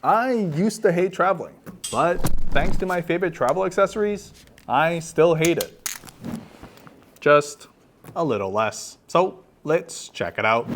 I used to hate traveling, but thanks to my favorite travel accessories, I still hate it. Just a little less. So let's check it out.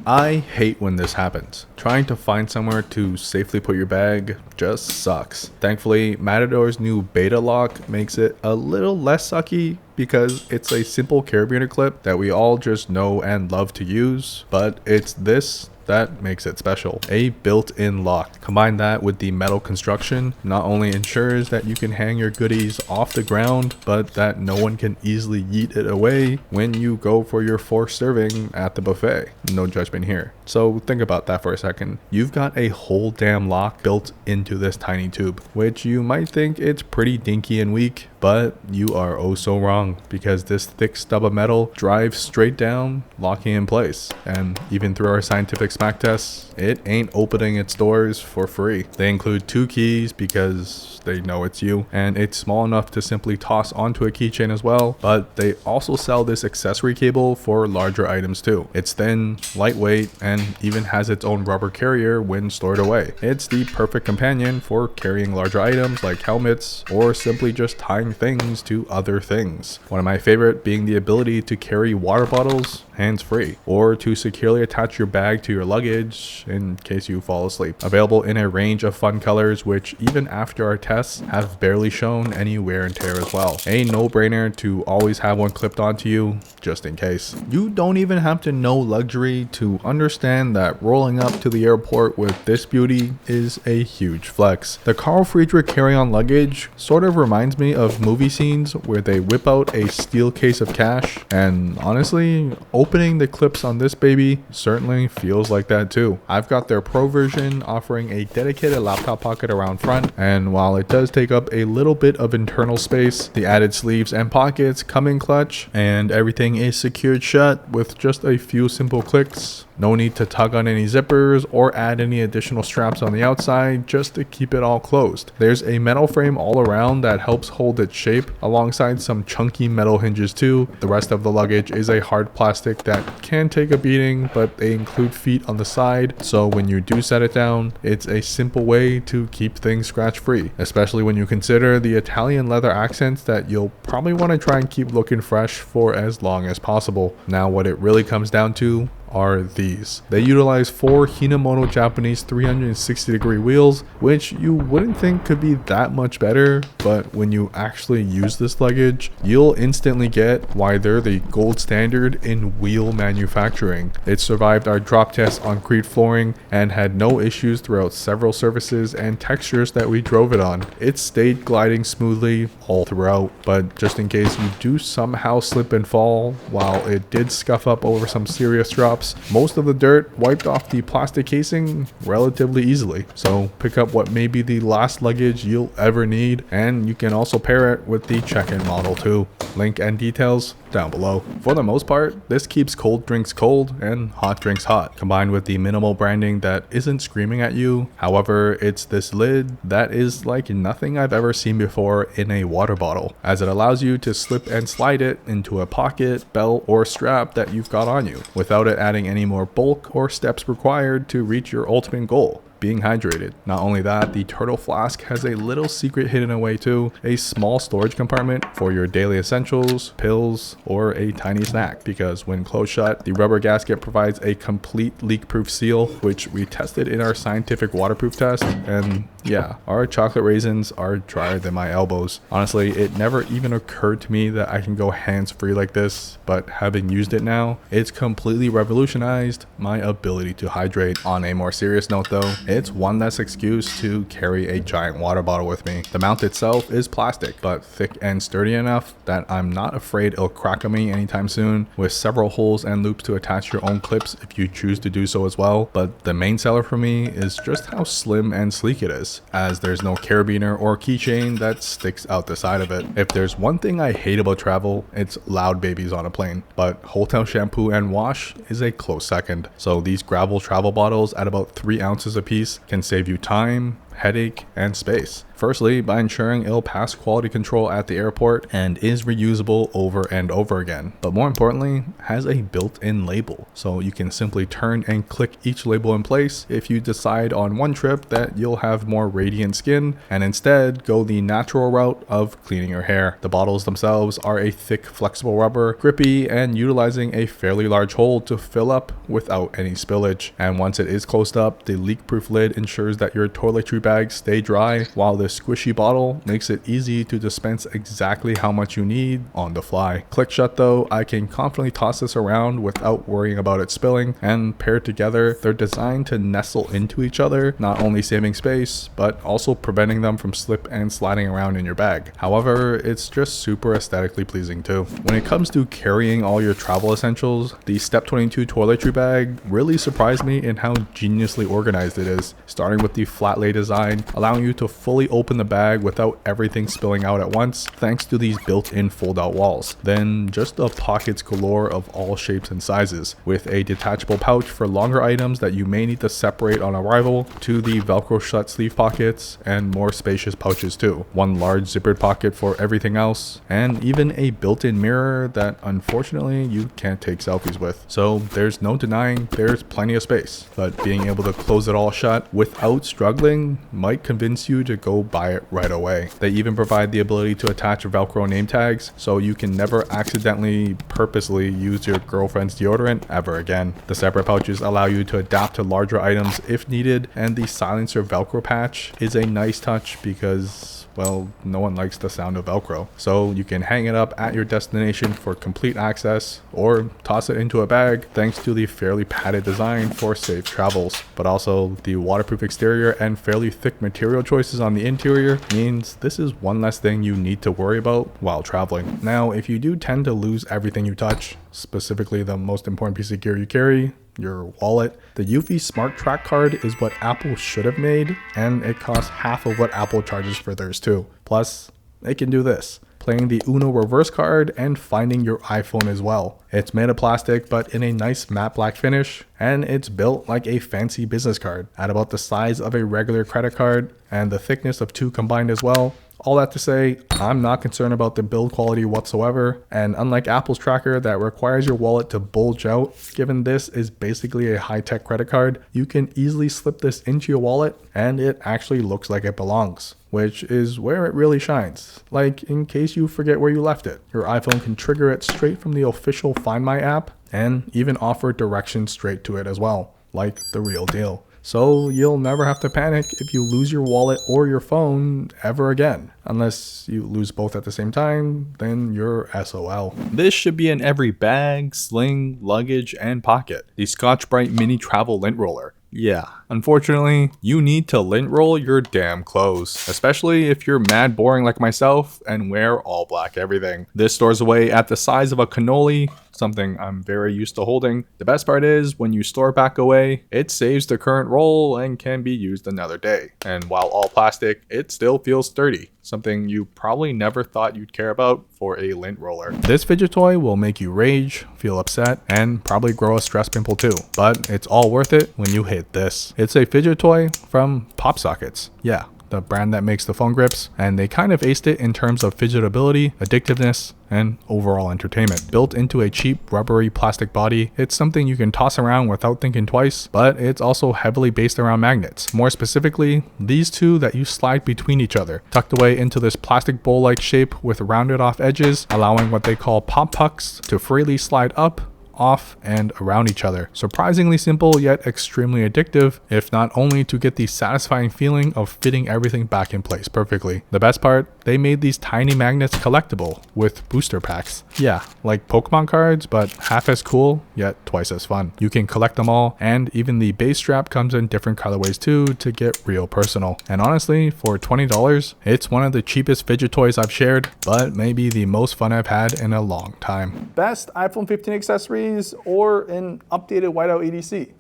I hate when this happens. Trying to find somewhere to safely put your bag just sucks. Thankfully, Matador's new BetaLock makes it a little less sucky because it's a simple carabiner clip that we all just know and love to use, but it's this that makes it special. A built-in lock. Combine that with the metal construction, not only ensures that you can hang your goodies off the ground, but that no one can easily yeet it away when you go for your 4th serving at the buffet. No judgment here. So think about that for a second. You've got a whole damn lock built into this tiny tube, which you might think it's pretty dinky and weak, but you are oh so wrong, because this thick stub of metal drives straight down, locking in place. And even through our scientific smack tests, it ain't opening its doors for free. They include 2 keys because they know it's you, and it's small enough to simply toss onto a keychain as well, but they also sell this accessory cable for larger items too. It's thin, lightweight, and even has its own rubber carrier when stored away. It's the perfect companion for carrying larger items like helmets, or simply just tying things to other things. One of my favorite being the ability to carry water bottles hands-free, or to securely attach your bag to your luggage in case you fall asleep. Available in a range of fun colors, which even after our tests have barely shown any wear and tear as well. A no-brainer to always have one clipped onto you just in case. You don't even have to know luxury to understand that rolling up to the airport with this beauty is a huge flex. The Carl Friedrik carry-on luggage sort of reminds me of movie scenes where they whip out a steel case of cash, and honestly, opening the clips on this baby certainly feels like that too. I've got their Pro version offering a dedicated laptop pocket around front, and while it does take up a little bit of internal space, the added sleeves and pockets come in clutch, and everything is secured shut with just a few simple clicks. No need to tug on any zippers or add any additional straps on the outside just to keep it all closed. There's a metal frame all around that helps hold its shape, alongside some chunky metal hinges too. The rest of the luggage is a hard plastic that can take a beating, but they include feet on the side, so when you do set it down, it's a simple way to keep things scratch free, especially when you consider the Italian leather accents that you'll probably want to try and keep looking fresh for as long as possible. Now what it really comes down to are these. They utilize 4 Hinamoto Japanese 360-degree wheels, which you wouldn't think could be that much better, but when you actually use this luggage, you'll instantly get why they're the gold standard in wheel manufacturing. It survived our drop test on concrete flooring and had no issues throughout several surfaces and textures that we drove it on. It stayed gliding smoothly all throughout, but just in case you do somehow slip and fall, while it did scuff up over some serious drops, most of the dirt wiped off the plastic casing relatively easily. So pick up what may be the last luggage you'll ever need, and you can also pair it with the check-in model too. Link and details down below. For the most part, this keeps cold drinks cold and hot drinks hot, combined with the minimal branding that isn't screaming at you. However, it's this lid that is like nothing I've ever seen before in a water bottle, as it allows you to slip and slide it into a pocket, belt, or strap that you've got on you, without it adding any more bulk or steps required to reach your ultimate goal: being hydrated. Not only that, the Turtle Flask has a little secret hidden away too, a small storage compartment for your daily essentials, pills, or a tiny snack, because when closed shut, the rubber gasket provides a complete leak-proof seal, which we tested in our scientific waterproof test, and yeah, our chocolate raisins are drier than my elbows. Honestly, it never even occurred to me that I can go hands-free like this, but having used it now, it's completely revolutionized my ability to hydrate. On a more serious note though, it's one less excuse to carry a giant water bottle with me. The mount itself is plastic, but thick and sturdy enough that I'm not afraid it'll crack on me anytime soon, with several holes and loops to attach your own clips if you choose to do so as well. But the main seller for me is just how slim and sleek it is, as there's no carabiner or keychain that sticks out the side of it. If there's one thing I hate about travel, it's loud babies on a plane, but hotel shampoo and wash is a close second. So these gravel travel bottles at about 3 ounces a piece can save you time, headache, and space. Firstly, by ensuring it'll pass quality control at the airport and is reusable over and over again. But more importantly, has a built-in label, so you can simply turn and click each label in place if you decide on one trip that you'll have more radiant skin and instead go the natural route of cleaning your hair. The bottles themselves are a thick, flexible rubber, grippy, and utilizing a fairly large hole to fill up without any spillage. And once it is closed up, the leak-proof lid ensures that your toiletry bags stay dry, while the squishy bottle makes it easy to dispense exactly how much you need on the fly. Click shut though, I can confidently toss this around without worrying about it spilling, and paired together, they're designed to nestle into each other, not only saving space, but also preventing them from slip and sliding around in your bag. However, it's just super aesthetically pleasing too. When it comes to carrying all your travel essentials, the Step 22 toiletry bag really surprised me in how geniusly organized it is, starting with the flat lay design, allowing you to fully open the bag without everything spilling out at once thanks to these built-in fold-out walls. Then just the pockets galore of all shapes and sizes, with a detachable pouch for longer items that you may need to separate on arrival, to the Velcro shut sleeve pockets and more spacious pouches too. One large zippered pocket for everything else, and even a built-in mirror that unfortunately you can't take selfies with. So there's no denying there's plenty of space, but being able to close it all shut without struggling might convince you to go buy it right away. They even provide the ability to attach Velcro name tags, so you can never accidentally purposely use your girlfriend's deodorant ever again. The separate pouches allow you to adapt to larger items if needed, and the silencer Velcro patch is a nice touch because, well, no one likes the sound of Velcro. So you can hang it up at your destination for complete access or toss it into a bag thanks to the fairly padded design for safe travels. But also the waterproof exterior and fairly thick material choices on the interior means this is one less thing you need to worry about while traveling. Now, if you do tend to lose everything you touch, specifically the most important piece of gear you carry, your wallet, the Eufy SmartTrack card is what Apple should have made, and it costs half of what Apple charges for theirs too. Plus, it can do this: playing the Uno reverse card and finding your iPhone as well. It's made of plastic but in a nice matte black finish, and it's built like a fancy business card at about the size of a regular credit card and the thickness of two combined as well. All that to say, I'm not concerned about the build quality whatsoever, and unlike Apple's tracker that requires your wallet to bulge out, given this is basically a high-tech credit card, you can easily slip this into your wallet and it actually looks like it belongs, which is where it really shines. Like, in case you forget where you left it, your iPhone can trigger it straight from the official Find My app and even offer directions straight to it as well, like the real deal. So you'll never have to panic if you lose your wallet or your phone ever again. Unless you lose both at the same time, then you're SOL. This should be in every bag, sling, luggage, and pocket. The Scotch Brite Mini Travel Lint Roller. Yeah, unfortunately, you need to lint roll your damn clothes, especially if you're mad boring like myself and wear all black everything. This stores away at the size of a cannoli, something I'm very used to holding. The best part is when you store it back away, it saves the current roll and can be used another day. And while all plastic, it still feels sturdy, something you probably never thought you'd care about for a lint roller. This fidget toy will make you rage, feel upset, and probably grow a stress pimple too, but it's all worth it when you hit this. It's a fidget toy from PopSockets. Yeah, the brand that makes the phone grips, and they kind of aced it in terms of fidgetability, addictiveness, and overall entertainment. Built into a cheap rubbery plastic body, it's something you can toss around without thinking twice, but it's also heavily based around magnets. More specifically, these two that you slide between each other, tucked away into this plastic bowl-like shape with rounded off edges, allowing what they call PopPucks to freely slide up, off, and around each other. Surprisingly simple yet extremely addictive, if not only to get the satisfying feeling of fitting everything back in place perfectly. The best part, they made these tiny magnets collectible with booster packs. Yeah, like Pokemon cards, but half as cool yet twice as fun. You can collect them all, and even the base strap comes in different colorways too to get real personal. And honestly, for $20, it's one of the cheapest fidget toys I've shared, but maybe the most fun I've had in a long time. Best iPhone 15 accessories or an updated whiteout EDC?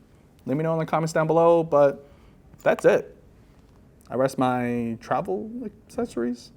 Let me know in the comments down below, but that's it. I rest my travel accessories.